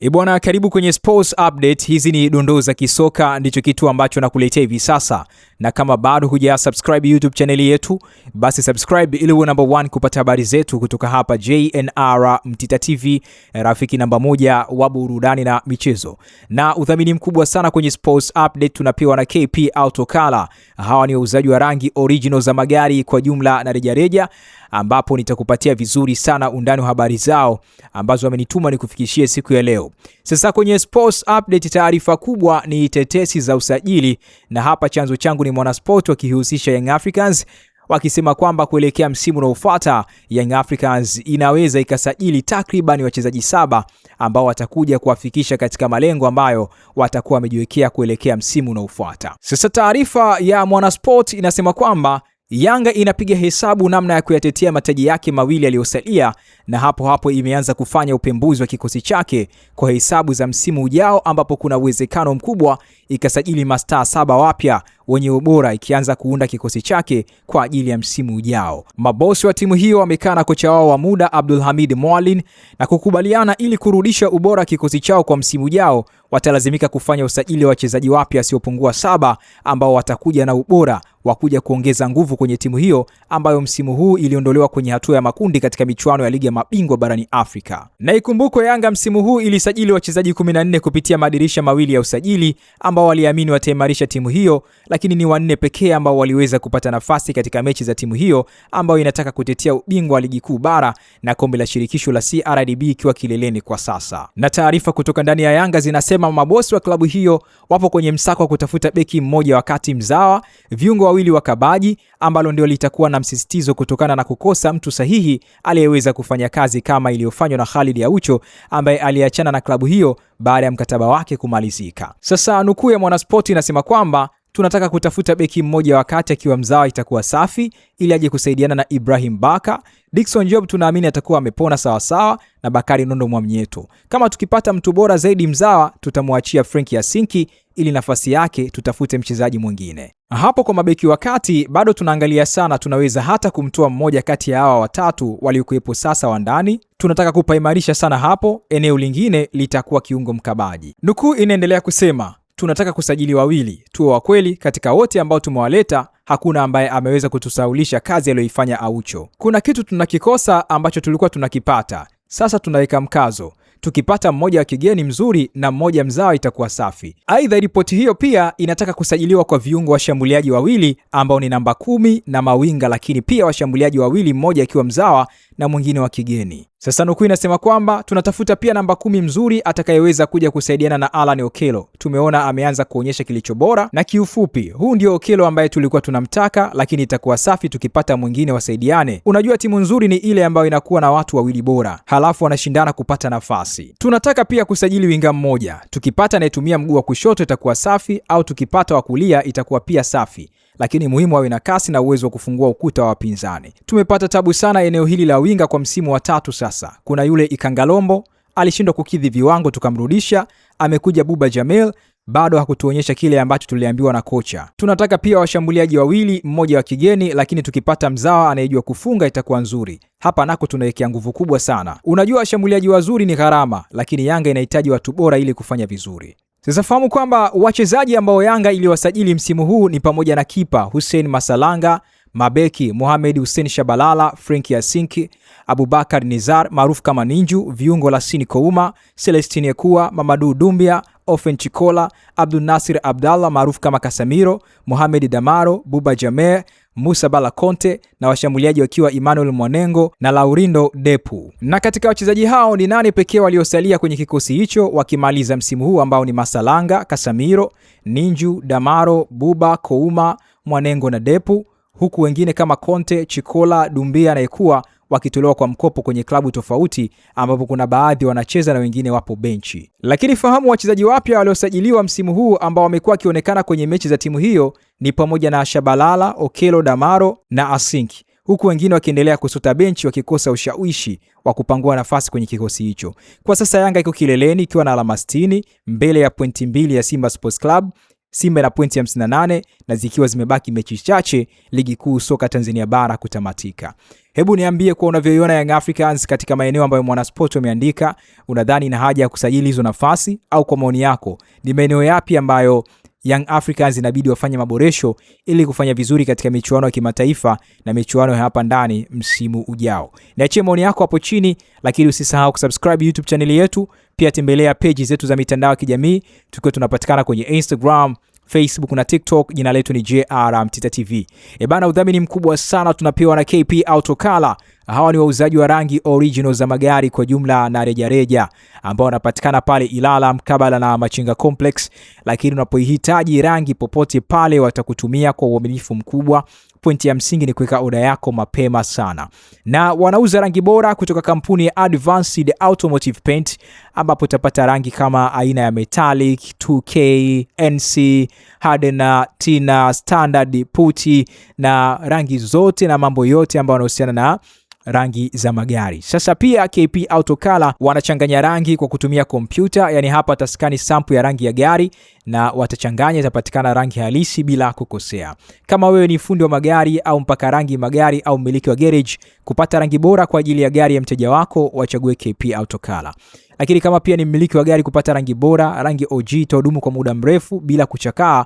Bwana, karibu kwenye Sports Update. Hizi ni dondoo za kisoka, ndicho kitu ambacho nakuletea hivi sasa. Na kama bado hujasubscribe YouTube channel yetu, basi subscribe ili uwe number 1 kupata habari zetu kutoka hapa JNR Mtita TV, rafiki namba 1 wa burudani na michezo. Na udhamini mkubwa sana kwenye Sports Update tunapewa na KP Autokala. Hawa ni wauzaji wa rangi original za magari kwa jumla na rejareja, ambapo nitakupatia vizuri sana undani wa habari zao ambazo wamenituma nikufikishie siku ya leo. Sasa kwenye Sports Update, taarifa kubwa ni tetesi za usajili, na hapa chanzo changu ni Mwanasport wakihusisha Young Africans, wakisema kwamba kuelekea msimu unaofuata Young Africans inaweza ikasajili takriban wachezaji 7 ambao watakuja kuwafikisha katika malengo ambayo watakuwa wamejiwekea kuelekea msimu unaofuata. Sasa taarifa ya Mwanasport inasema kwamba Yanga inapiga hesabu namna ya kuyatetea mataji yake mawili yaliyosalia, na hapo imeanza kufanya upembuzi wa kikosi chake kwa hesabu za msimu ujao, ambapo kuna uwezekano mkubwa ikasajili mastaa 7 wapya wenye ubora, ikianza kuunda kikosi chake kwa ajili ya msimu ujao. Mabosi wa timu hiyo wamekaa na kocha wao wa muda Abdulhamid Mwalin na kukubaliana ili kurudisha ubora kikosi chao kwa msimu ujao watalazimika kufanya usajili wa wachezaji wapya wasiopungua 7 ambao watakuja na ubora wa kuja kuongeza nguvu kwenye timu hiyo ambayo msimu huu iliondolewa kwenye hatua ya makundi katika michuano ya ligi ya mabingwa barani Afrika. Na ikumbukwe Yanga msimu huu ilisajili wachezaji 14 kupitia madirisha mawili ya usajili ambao waliamini wataimarisha timu hiyo, lakini ni 4 pekee ambao waliweza kupata nafasi katika mechi za timu hiyo ambayo inataka kutetea ubingwa wa ligi kuu bara na kombe la shirikisho la CRDB ikiwa kileleni kwa sasa. Na taarifa kutoka ndani ya Yanga zinasema mabosi wa klabu hiyo wapo kwenye msako wa kutafuta beki mmoja wakati mzawa, viungo wawili wa kabaji, ambalo ndio litakuwa na msisitizo kutokana na kukosa mtu sahihi aliyeweza kufanya kazi kama iliyofanywa na Khalid Aucho ambaye aliachana na klabu hiyo baada ya mkataba wake kumalizika. Sasa nukuu ya Mwanasport inasema kwamba tunataka kutafuta beki mmoja wakati akiwa mzawa itakuwa safi ili aje kusaidiana na Ibrahim Baka. Dickson Job tunaamini atakuwa amepona sawa na Bakari Nondo Mwamnyeto. Kama tukipata mtu bora zaidi mzawa, tutamwachia Frank Yasinki ili nafasi yake tutafute mchezaji mwingine. Hapo kwa mabeki wakati bado tunaangalia sana, tunaweza hata kumtoa mmoja kati ya hawa watatu waliokuepo sasa wa ndani. Tunataka kupaimarisha sana hapo. Eneo lingine litakuwa kiungo mkabaji. Nukuu inaendelea kusema, tunataka kusajili wawili, tuwe wa kweli, katika wote ambao tumewaleta hakuna ambaye ameweza kutusaulisha kazi aliyoifanya Aucho. Kuna kitu tunakikosa ambacho tulikuwa tunakipata, sasa tunaweka mkazo. Tukipata mmoja wa kigeni mzuri na mmoja mzawa itakuwa safi. Aidha, ripoti hiyo pia inataka kusajiliwa kwa viungo washambuliaji wawili ambao ni namba 10 na mawinga, lakini pia washambuliaji wawili, mmoja akiwa mzawa na mwingine wa kigeni. Sasa nukuu inasema kwamba tunatafuta pia namba 10 mzuri atakayeweza kuja kusaidiana na Alan Okello. Tumeona ameanza kuonyesha kilicho bora, na kiufupi huu ndio Okello ambaye tulikuwa tunamtaka, lakini itakuwa safi tukipata mwingine wasaidiane. Unajua timu nzuri ni ile ambayo inakuwa na watu wawili bora halafu wanashindana kupata nafasi. Tunataka pia kusajili winga mmoja, tukipata anayetumia mguu wa kushoto itakuwa safi, au tukipata wa kulia itakuwa pia safi, lakini muhimu awe na kasi na uwezo wa kufungua ukuta wa wapinzani. Tumepata tabu sana eneo hili la winga kwa msimu wa 3 sasa. Kuna yule Ikangalombo alishindwa kukidhi viwango tukamrudisha, amekuja Buba Jamel bado hakutuonyesha kile ambacho tuliambiwa na kocha. Tunataka pia washambuliaji wawili, mmoja wa kigeni, lakini tukipata mzawa anayejua kufunga itakuwa nzuri. Hapa nako tunawekea nguvu kubwa sana. Unajua washambuliaji wazuri ni gharama, lakini Yanga inahitaji watu bora ili kufanya vizuri. Sasa fahamu kwamba wachezaji ambao Yanga iliwasajili msimu huu ni pamoja na kipa Hussein Masalanga, mabeki Mohamed Hussein Shabalala, Frank Yasinki, Abubakar Nizar maarufu kama Ninju, viungo Lasini Kouma, Celestine Ekua, Mamadou Dumbia, Ofen Chikola, Abdul Nasir Abdallah maarufu kama Casemiro, Mohamed Damaro, Buba Jamer, Musa Bala Conte, na washambuliaji wakiwa Emmanuel Mwanengo na Laurindo Depu. Na katika wachezaji hao ni 8 pekee waliosalia kwenye kikosi hicho wakimaliza msimu huu, ambao ni Masalanga, Casemiro, Ninju, Damaro, Buba, Kouma, Mwanengo na Depu, huku wengine kama Conte, Chikola, Dumbia na Ekua wakitolewa kwa mkopo kwenye klabu tofauti, ambapo kuna baadhi wanacheza na wengine wapo benchi. Lakini fahamu wachezaji wapya waliosajiliwa msimu huu ambao wamekuwa wakionekana kwenye mechi za timu hiyo ni pamoja na Shabalala, Okello, Damaro na Asinki, huku wengine wakiendelea kusota benchi wakikosa ushawishi wa kupangua nafasi kwenye kikosi hicho. Kwa sasa Yanga iko kileleni ikiwa na alama 60 mbele ya pointi 2 ya Simba Sports Club, Simba na pointi 58 na zikiwa zimebaki mechi chache ligi kuu soka Tanzania bara kutamatika. Hebu niambie kwa unavyoiona Young Africans katika maeneo ambayo Mwanasport wameandika. Unadhani ina haja ya kusajili hizo nafasi, au kwa maoni yako ni maeneo yapi ambayo Young Africans inabidi wafanye maboresho ili kufanya vizuri katika michuano ya kimataifa na michuano ya hapa ndani msimu ujao? Niachie maoni yako hapo chini, lakini usisahau kusubscribe YouTube channel yetu. Pia tembelea page zetu za mitandao ya kijamii, tukiwa tunapatikana kwenye Instagram, Facebook na TikTok. Jina letu ni JR Mtita TV. Bana, udhamini mkubwa sana tunapewa na KP Autocolor. Hawa ni wauzaji wa rangi original za magari kwa jumla na rejareja, ambao wanapatikana pale Ilala mkabala na Machinga Complex. Lakini unapohitaji rangi popote pale watakutumia kwa uaminifu mkubwa. Pointi ya msingi ni kuweka oda yako mapema sana. Na wanauza rangi bora kutoka kampuni ya Advanced Automotive Paint, ambapo utapata rangi kama aina ya metallic, 2K, NC, hardener, tina, standard, putty na rangi zote na mambo yote ambayo yanahusiana na rangi za magari. Sasa pia KP Autocolor wanachanganya rangi kwa kutumia kompyuta, yani hapa taskani sample ya rangi ya gari na watachanganya, itapatikana rangi halisi bila kukosea. Kama wewe ni fundi wa magari au mpaka rangi magari au mmiliki wa garage, kupata rangi bora kwa ajili ya gari ya mteja wako, wachague KP Autocolor. Lakini kama pia ni mmiliki wa gari, kupata rangi bora, rangi OG itadumu kwa muda mrefu bila kuchakaa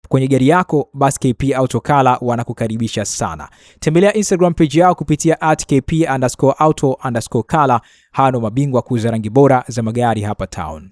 kwenye gari yako, basi KP Autocolor wanakukaribisha sana. Tembelea Instagram page yao kupitia @kp_auto_color. Hawa ni mabingwa kuuza rangi bora za magari hapa town.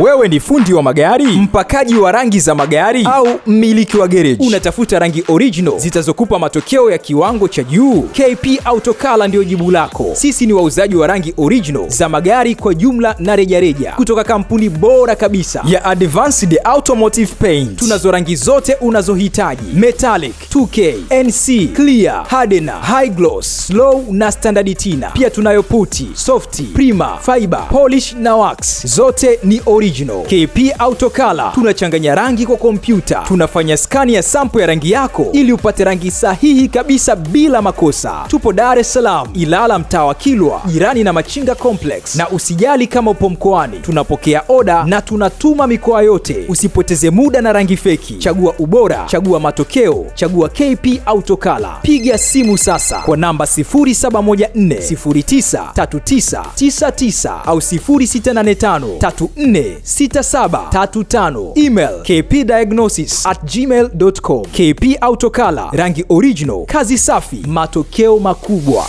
Wewe ni fundi wa magari, mpakaji wa rangi za magari au mmiliki wa garage, unatafuta rangi original zitazokupa matokeo ya kiwango cha juu? KP Autocolor ndio jibu lako. Sisi ni wauzaji wa rangi original za magari kwa jumla na rejareja kutoka kampuni bora kabisa ya Advanced Automotive Paint. Tunazo rangi zote unazohitaji: metallic, 2K, NC, clear, hardener, high gloss, slow na standard tina. Pia tunayo putty, softy, prima, fiber, polish na wax. Zote ni original. KP Autocolor tunachanganya rangi kwa kompyuta. Tunafanya scan ya sample ya rangi yako ili upate rangi sahihi kabisa bila makosa. Tupo Dar es Salaam, Ilala mtaa wa Kilwa, jirani na Machinga Complex. Na usijali kama upo mkoani, tunapokea oda na tunatuma mikoa yote. Usipoteze muda na rangi feki. Chagua ubora, chagua matokeo, chagua KP Autocolor. Piga simu sasa kwa namba 0714093999 au 0685346735. Email kpdiagnosis@gmail.com. KP Autocolor, rangi original, kazi safi, matokeo makubwa.